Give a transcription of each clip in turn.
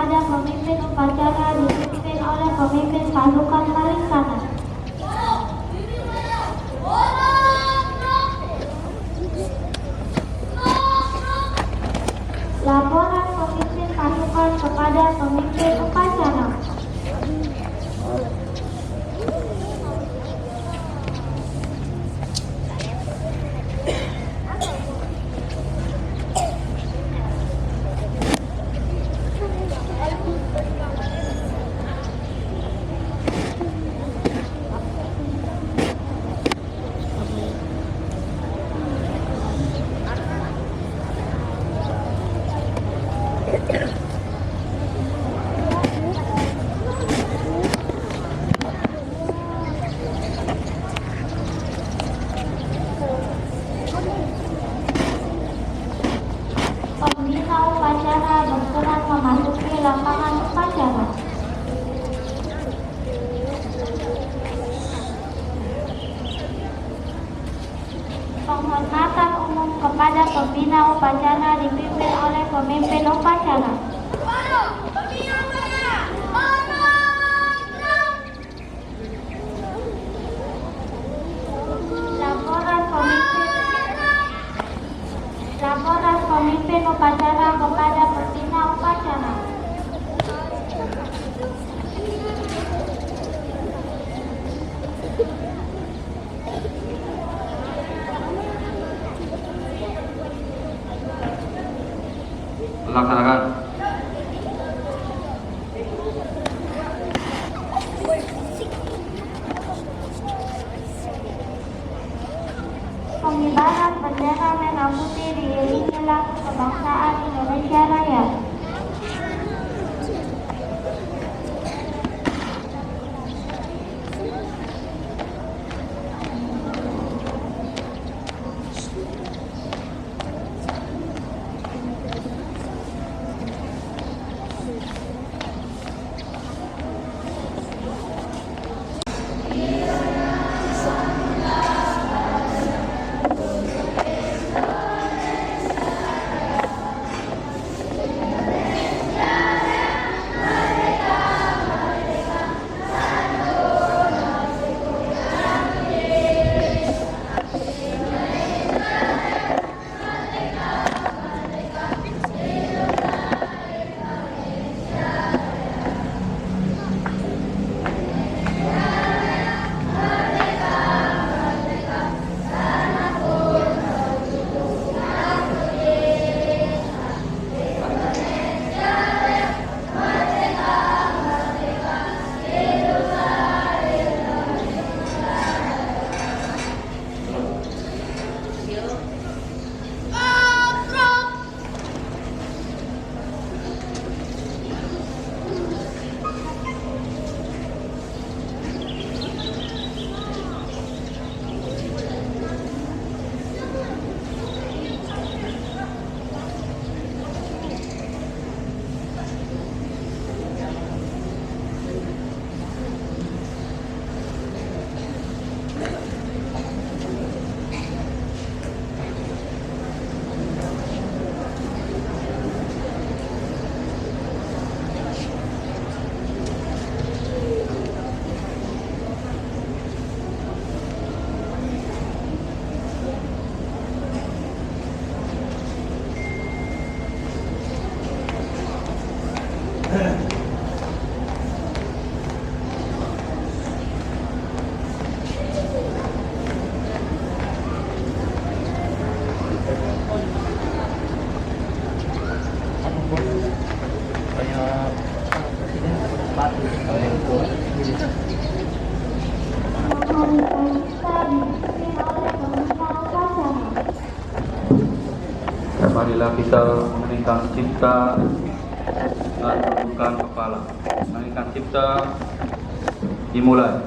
kepada pemimpin upacara dipimpin oleh pemimpin pasukan Malikana. Laporan pemimpin pasukan kepada pemimpin upacara. Pembina upacara berkenan memasuki lapangan upacara. Penghormatan umum kepada pembina upacara dipimpin oleh pemimpin upacara. Laporan pemimpin upacara kepada pembina upacara. Laksanakan. Pengibaran bendera merah putih diiringi lagu kebangsaan Indonesia Raya. Marilah kita mengeningkan cipta dan tundukkan kepala. Mengeningkan cipta dimulai.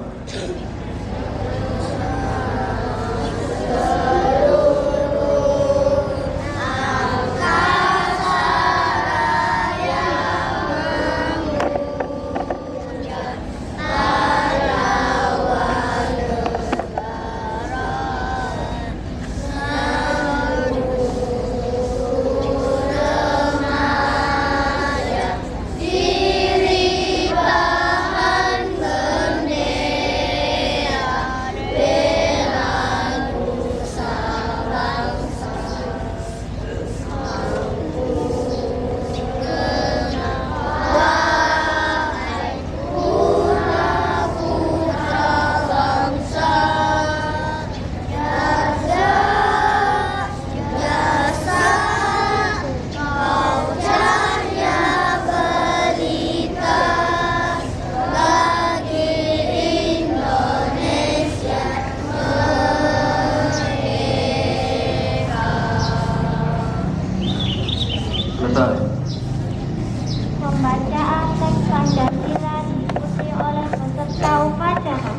Di Pembacaan teks Pancasila diikuti oleh peserta upacara.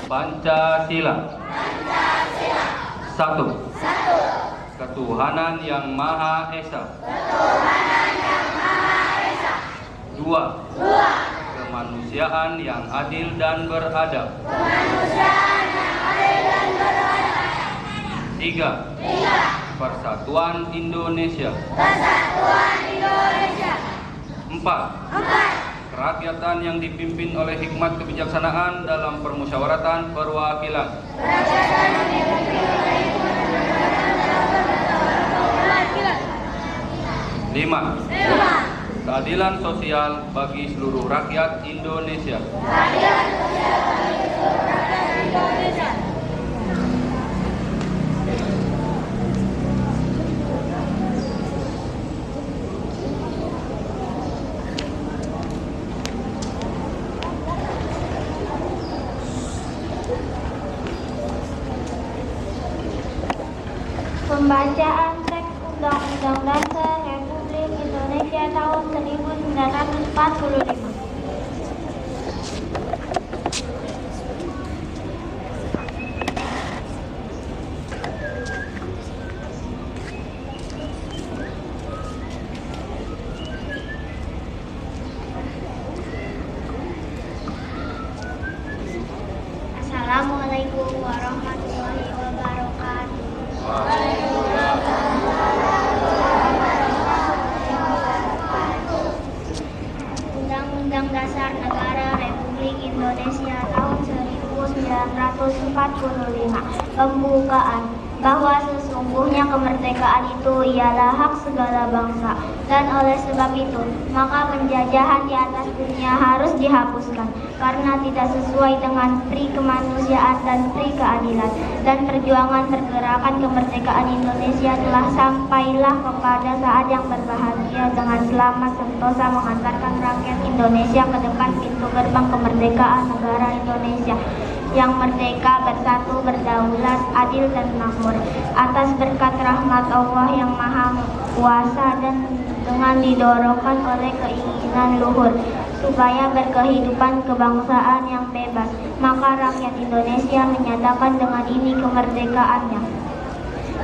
Pancasila. Satu. Ketuhanan yang Maha Esa. Dua. Kemanusiaan yang adil dan beradab. Tiga. Persatuan Indonesia. Empat. Kerakyatan yang dipimpin oleh hikmat kebijaksanaan dalam permusyawaratan perwakilan. 5. Keadilan sosial bagi seluruh rakyat Indonesia. Pembacaan teks Undang-Undang Dasar Republik Indonesia tahun 1945. Assalamualaikum warahmatullahi wabarakatuh. Undang-Undang Dasar Negara Republik Indonesia tahun 1945. Pembukaan. Bahwa sesungguhnya kemerdekaan itu ialah hak segala bangsa, dan oleh sebab itu maka penjajahan di atas dunia harus dihapuskan karena tidak sesuai dengan pri kemanusiaan dan pri keadilan, dan perjuangan pergerakan kemerdekaan Indonesia telah sampailah kepada saat yang berbahagia dengan selamat sentosa mengantarkan rakyat Indonesia ke depan pintu gerbang kemerdekaan negara Indonesia yang merdeka, bersatu, berdaulat, adil dan makmur, atas berkat rahmat Allah yang Maha Kuasa dan dengan didorongkan oleh keinginan luhur supaya berkehidupan kebangsaan yang bebas, maka rakyat Indonesia menyatakan dengan ini kemerdekaannya.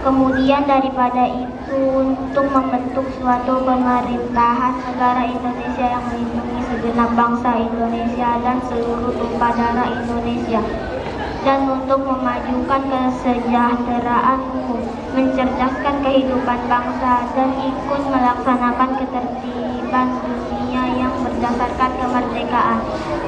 Kemudian daripada itu, untuk membentuk suatu pemerintahan negara Indonesia yang melindungi segenap bangsa Indonesia dan seluruh tumpah darah Indonesia, dan untuk memajukan kesejahteraan umum, mencerdaskan kehidupan bangsa, dan ikut melaksanakan ketertiban dunia yang berdasarkan kemerdekaan,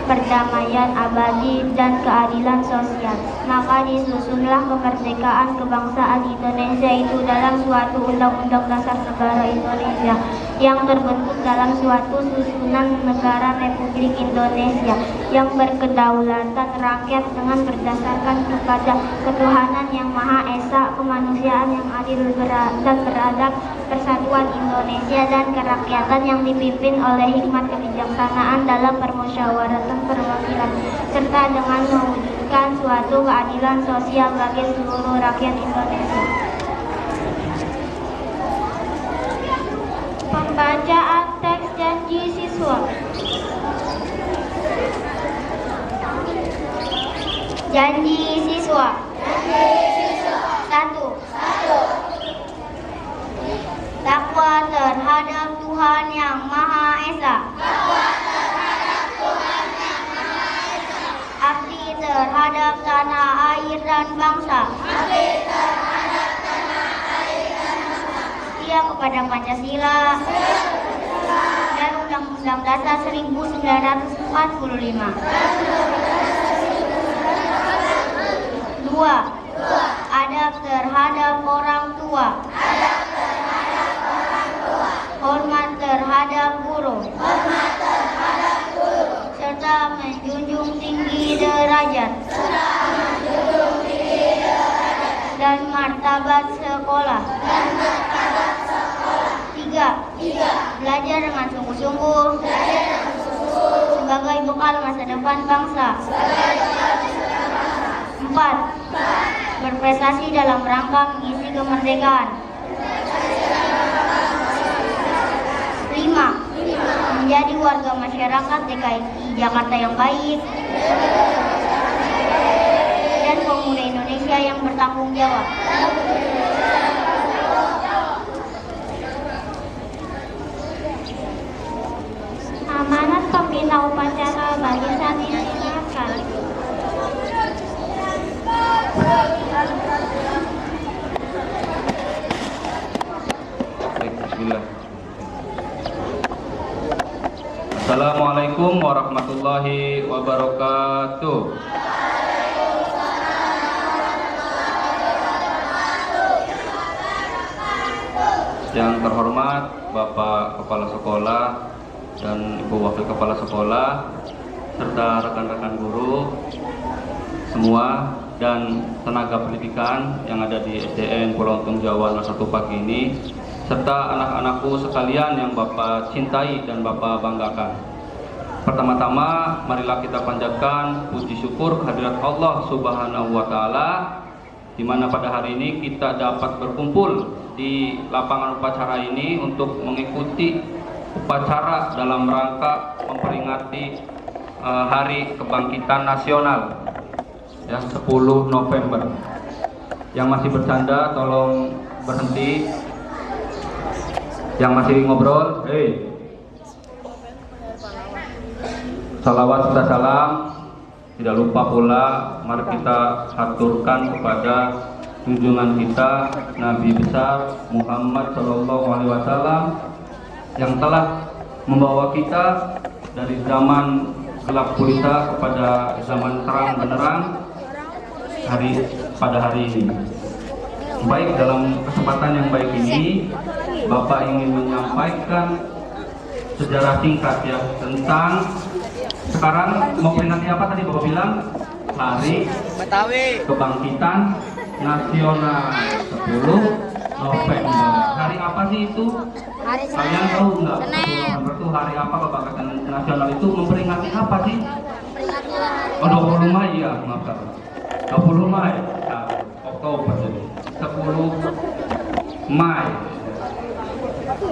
perdamaian abadi, dan keadilan sosial. Maka disusunlah kemerdekaan kebangsaan Indonesia itu dalam suatu Undang-Undang Dasar Negara Indonesia yang terbentuk dalam suatu susunan negara Republik Indonesia yang berkedaulatan rakyat dengan berdasarkan kepada ketuhanan yang Maha Esa, kemanusiaan yang adil dan beradab, persatuan Indonesia, dan kerakyatan yang dipimpin oleh hikmat kebijaksanaan dalam permusyawaratan perwakilan, serta dengan mewujudkan suatu keadilan sosial bagi seluruh rakyat Indonesia. Pembacaan teks janji siswa. Janji siswa. 1. Takwa terhadap Tuhan Yang Maha Esa. Abdi terhadap tanah air dan bangsa. Setia kepada Pancasila dan Undang-Undang Dasar 1945. 2. Adab terhadap orang tua. Hormat terhadap guru. Serta menjunjung tinggi derajat dan martabat sekolah. belajar dengan sungguh-sungguh sebagai bekal masa depan bangsa. 4. Berprestasi dalam rangka mengisi kemerdekaan. 5. Menjadi warga masyarakat DKI Jakarta yang baik dan pemuda Indonesia yang bertanggung jawab. Amanat pembina upacara bagi saat disiapkan. Baik, bismillah. Assalamualaikum warahmatullahi wabarakatuh. Yang terhormat Bapak Kepala Sekolah dan Ibu Wakil Kepala Sekolah serta rekan-rekan guru semua dan tenaga pendidikan yang ada di SDN Pulau Untung Jawa 1 pagi ini, serta anak-anakku sekalian yang Bapak cintai dan Bapak banggakan. Pertama-tama marilah kita panjatkan puji syukur kehadirat Allah Subhanahu wa taala di mana pada hari ini kita dapat berkumpul di lapangan upacara ini untuk mengikuti upacara dalam rangka memperingati Hari Kebangkitan Nasional ya 10 November. Yang masih bercanda tolong berhenti. Yang masih ngobrol, salawat serta salam. Tidak lupa pula mari kita aturkan kepada junjungan kita Nabi besar Muhammad SAW yang telah membawa kita dari zaman gelap gulita kepada zaman terang benderang pada hari ini. Baik, dalam kesempatan yang baik ini Bapak ingin menyampaikan sejarah singkat ya tentang sekarang mau peringati apa tadi Bapak bilang? Hari Kebangkitan Nasional 10 November. Hari apa sih itu? Kalian tahu nggak? 10 November itu hari apa? Kebangkitan Nasional itu memperingati apa sih? Oh, 20 Mei ya, maaf. 20 Mei. Nah, Oktober jadi. 10 Mei.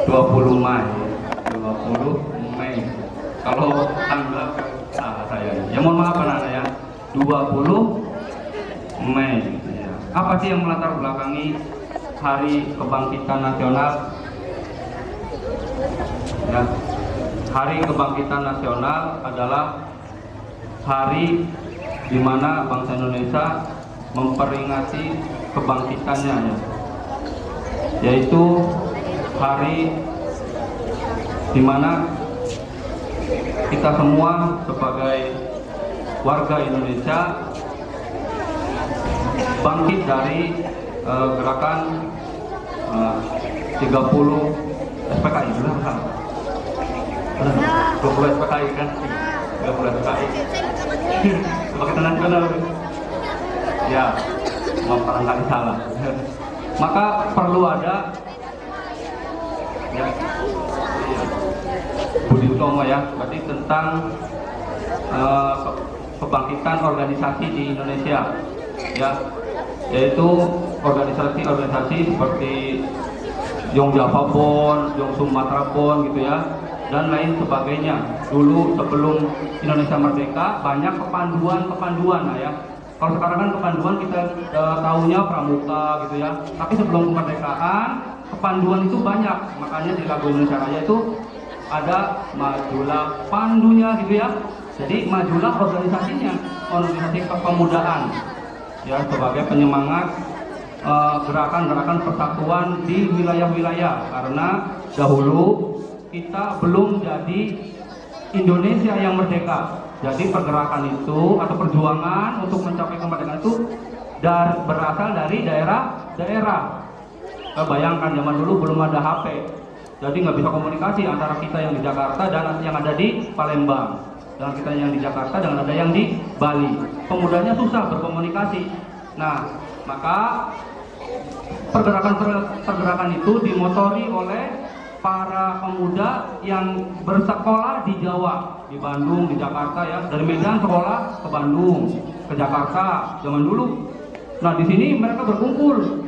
20 Mei. 20 Mei. Kalau tanggal saya. Ya mohon maaf anak-anak ya. 20 Mei. Ya. Apa sih yang melatar belakangi Hari Kebangkitan Nasional? Ya. Hari Kebangkitan Nasional adalah hari di mana bangsa Indonesia memperingati kebangkitannya ya. Yaitu hari di mana kita semua sebagai warga Indonesia bangkit dari gerakan 30 SPKI, benar kan? 20 SPKI kan? 30 SPKI. Kebangkitan Nasional. Ya, barangkali salah. Maka perlu ada ya, Budi Utomo ya, berarti tentang kebangkitan organisasi di Indonesia ya, yaitu organisasi seperti Yong Java Bond, Yong Sumatra Bond gitu ya, dan lain sebagainya. Dulu sebelum Indonesia merdeka banyak kepanduan nah ya. Kalau sekarang kan kepanduan kita tahunya pramuka gitu ya, tapi sebelum kemerdekaan kepanduan itu banyak. Makanya di lagu Indonesia Raya itu ada majulah pandunya gitu ya. Jadi majulah organisasinya, organisasi kepemudaan ya, sebagai penyemangat gerakan-gerakan persatuan di wilayah-wilayah. Karena dahulu kita belum jadi Indonesia yang merdeka. Jadi pergerakan itu atau perjuangan untuk mencapai kemerdekaan itu berasal dari daerah-daerah. Bayangkan zaman dulu belum ada HP, jadi nggak bisa komunikasi antara kita yang di Jakarta dan yang ada di Palembang, dengan kita yang di Jakarta dengan ada yang di Bali. Pemudanya susah berkomunikasi. Nah, maka pergerakan itu dimotori oleh para pemuda yang bersekolah di Jawa, di Bandung, di Jakarta ya, dari Medan sekolah ke Bandung, ke Jakarta zaman dulu. Nah di sini mereka berkumpul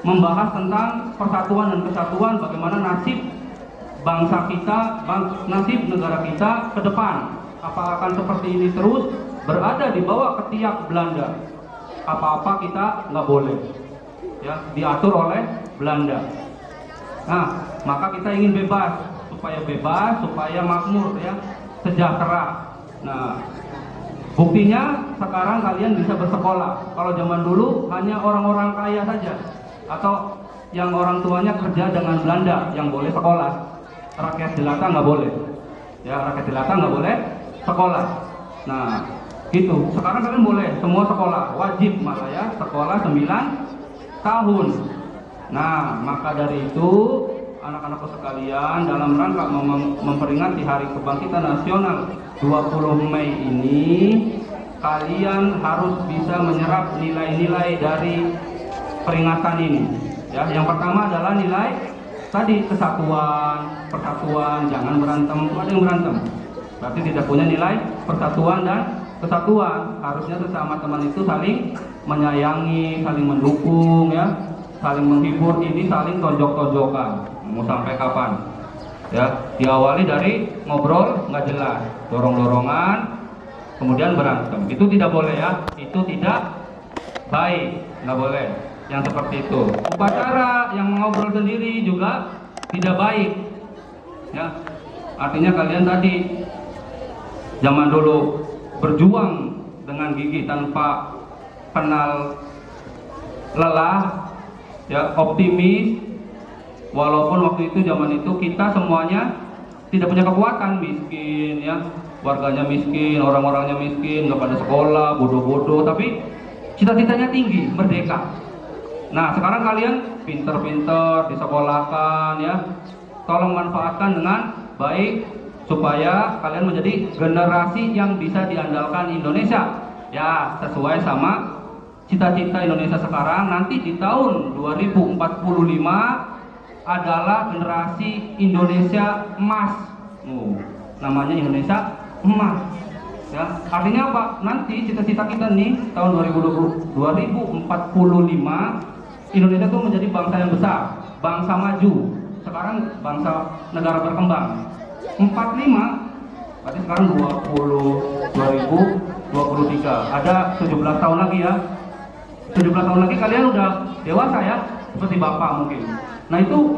membahas tentang persatuan dan kesatuan, bagaimana nasib bangsa kita, nasib negara kita ke depan. Apa akan seperti ini terus berada di bawah ketiak Belanda? Apa-apa kita nggak boleh ya diatur oleh Belanda. Nah, maka kita ingin bebas, supaya makmur ya, sejahtera. Nah, buktinya sekarang kalian bisa bersekolah. Kalau zaman dulu hanya orang-orang kaya saja atau yang orang tuanya kerja dengan Belanda yang boleh sekolah. Rakyat jelata nggak boleh. Ya, rakyat jelata nggak boleh sekolah. Nah, gitu. Sekarang kalian boleh semua sekolah, wajib malah ya, sekolah 9 tahun. Nah, maka dari itu anak-anakku sekalian, dalam rangka memperingati Hari Kebangkitan Nasional 20 Mei ini, kalian harus bisa menyerap nilai-nilai dari peringatan ini. Ya, yang pertama adalah nilai tadi kesatuan, persatuan, jangan berantem. Ada yang berantem, berarti tidak punya nilai persatuan dan kesatuan. Harusnya sesama teman itu saling menyayangi, saling mendukung ya, saling menghibur. Ini saling tonjok-tonjokan. Mau sampai kapan? Ya, diawali dari ngobrol nggak jelas, dorong-dorongan, kemudian berantem. Itu tidak boleh ya. Itu tidak baik, nggak boleh. Yang seperti itu. Upacara yang mengobrol sendiri juga tidak baik. Ya, artinya kalian tadi zaman dulu berjuang dengan gigih tanpa kenal lelah, ya, optimis. Walaupun waktu itu zaman itu kita semuanya tidak punya kekuatan, miskin ya, warganya miskin, orang-orangnya miskin, nggak pada sekolah, bodoh-bodoh, tapi cita-citanya tinggi, merdeka. Nah sekarang kalian pinter-pinter disekolahkan ya, tolong manfaatkan dengan baik supaya kalian menjadi generasi yang bisa diandalkan Indonesia ya, sesuai sama cita-cita Indonesia sekarang. Nanti di tahun 2045 adalah generasi Indonesia emas. Namanya Indonesia emas ya. Artinya apa? Nanti cita-cita kita nih tahun 2045 Indonesia itu menjadi bangsa yang besar, bangsa maju. Sekarang bangsa negara berkembang. 45 berarti sekarang 2023, ada 17 tahun lagi ya. 17 tahun lagi kalian udah dewasa ya, seperti bapak mungkin. Nah itu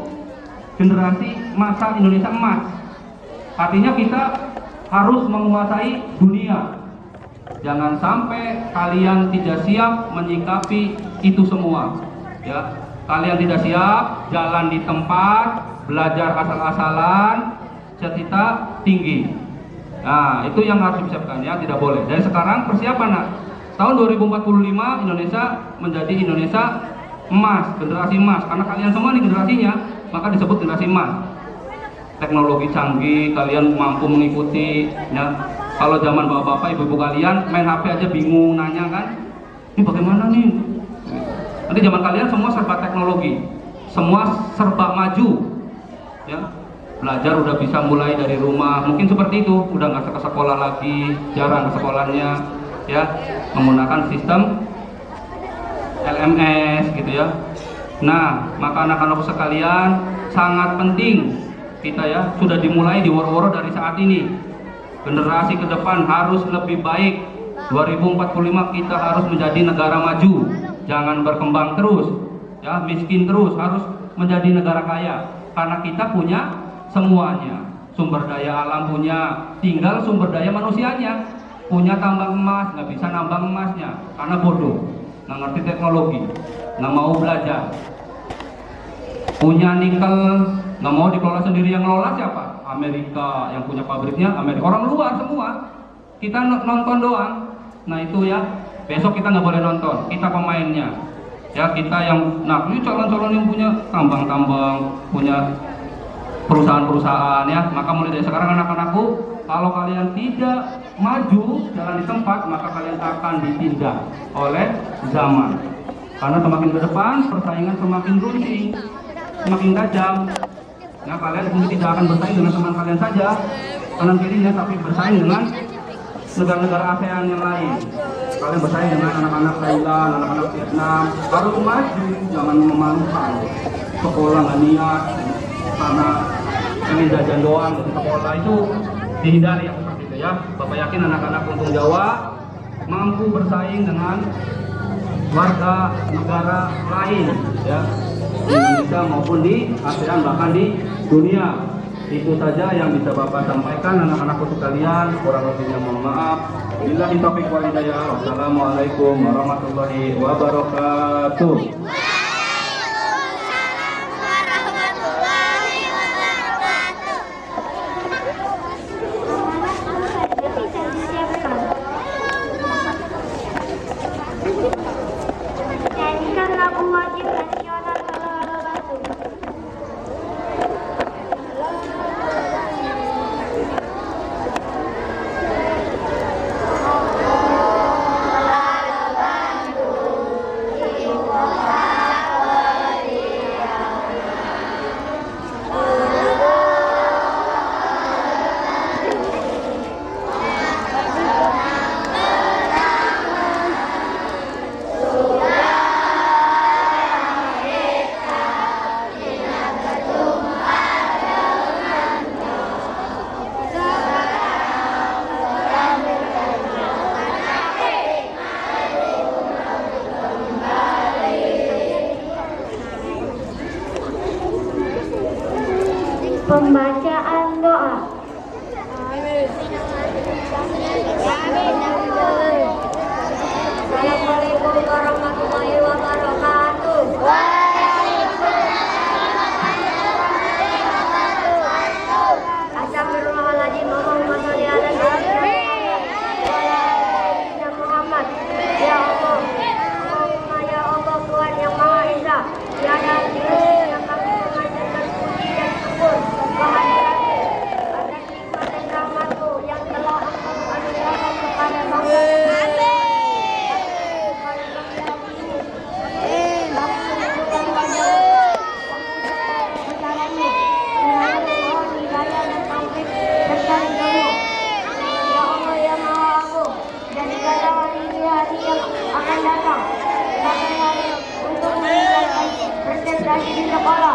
generasi masa Indonesia emas. Artinya kita harus menguasai dunia. Jangan sampai kalian tidak siap menyikapi itu semua. Ya, kalian tidak siap jalan di tempat, belajar asal-asalan, cita-cita tinggi. Nah itu yang harus disiapkan ya, tidak boleh. Dari sekarang persiapan nak. Tahun 2045 Indonesia menjadi Indonesia emas, generasi emas. Karena kalian semua nih generasinya, maka disebut generasi emas. Teknologi canggih, kalian mampu mengikuti ya. Kalau zaman bapak-bapak, ibu-ibu kalian main HP aja bingung, nanya kan, ini bagaimana nih? Nanti zaman kalian semua serba teknologi, semua serba maju ya. Belajar udah bisa mulai dari rumah, mungkin seperti itu, udah nggak ke sekolah lagi, jarang ke sekolahnya ya, menggunakan sistem LMS gitu ya. Nah maka anak-anak sekalian, sangat penting kita ya, sudah dimulai di woro-woro dari saat ini. Generasi ke depan harus lebih baik. 2045 kita harus menjadi negara maju, jangan berkembang terus ya, miskin terus, harus menjadi negara kaya. Karena kita punya semuanya, sumber daya alam punya, tinggal sumber daya manusianya. Punya tambang emas, nggak bisa nambang emasnya karena bodoh, nggak ngerti teknologi, nggak mau belajar. Punya nikel, nggak mau dikelola sendiri, yang ngelola siapa? Amerika, yang punya pabriknya Amerika, orang luar semua. Kita nonton doang. Nah itu ya, besok kita nggak boleh nonton, kita pemainnya ya. Kita yang, nah ini calon-calon yang punya tambang-tambang, punya perusahaan-perusahaan ya. Maka mulai dari sekarang anak-anakku, kalau kalian tidak maju jalan di tempat, maka kalian akan ditindak oleh zaman. Karena semakin ke depan persaingan semakin runcing, semakin tajam Nah, kalian mungkin tidak akan bersaing dengan teman kalian saja kanan kirinya, tapi bersaing dengan negara-negara ASEAN yang lain. Kalian bersaing dengan anak-anak Thailand, anak-anak Vietnam. Harus maju, jangan memalukan. Sekolah nggak niat karena ingin jajan doang di sekolah, itu dihindari yang seperti itu ya. Bapak yakin anak-anak Untung Jawa mampu bersaing dengan warga negara lain ya, di Indonesia maupun di ASEAN, bahkan di dunia. Itu saja yang bisa Bapak sampaikan anak-anakku sekalian. Kurang lebihnya mohon maaf. Billahi taufiq wal hidayah. Wassalamualaikum warahmatullahi wabarakatuh. Nyanyikan lagu wajib nasional Colorado Batu. Pembacaan doa. Assalamualaikum warahmatullahi wabarakatuh. Astagfirullahaladzim. Allahumma sholli ala sayyidina Muhammad. Ya Allah, Allahumma ya Allah, Tuhan yang Maha Esa, tiada tandingan yang kami mengajarkan puji dan syukur kehadiratmu atas nikmat dan rahmatmu yang telah Engkau anugerahkan kepada bangsa di sekolah.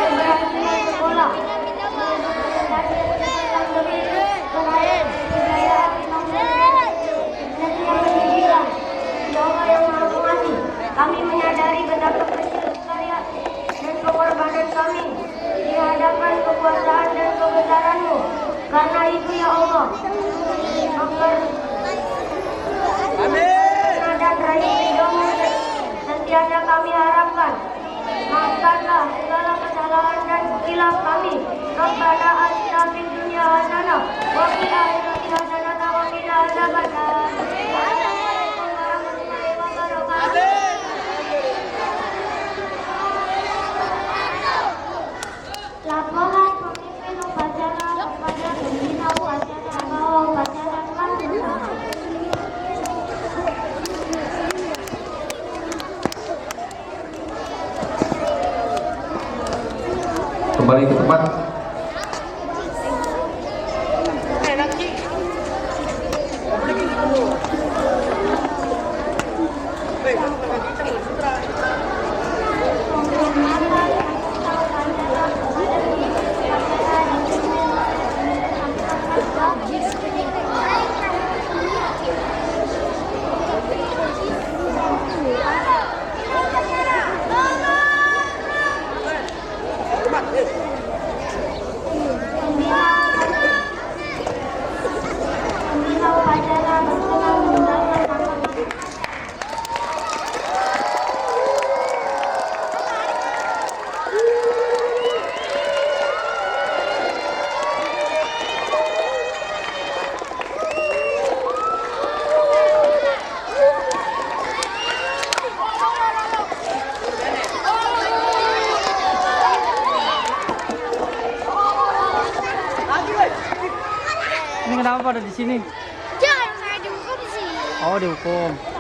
Keberhasilan sekolah. Kami menyadari betapa kecil karya dan pengorbanan kami di hadapan kekuasaan dan kebesaran-Mu. Karena itu ya Allah, agar dan raih ridho-Mu sentiasa kami harapkan. Maafkanlah segala kesalahan dan khilaf kami. Rabbana atina fid dunya hasanah wa fil akhirati hasanah wa qina adzabannar. Assalamualaikum warahmatullahi wabarakatuh. Laporan pemimpin upacara kepada pembina upacara bahwa upacara telah selesai. Kembali ke tempat. Ini kenapa pada di sini? Jangan saya dihukum sih. Oh, dihukum.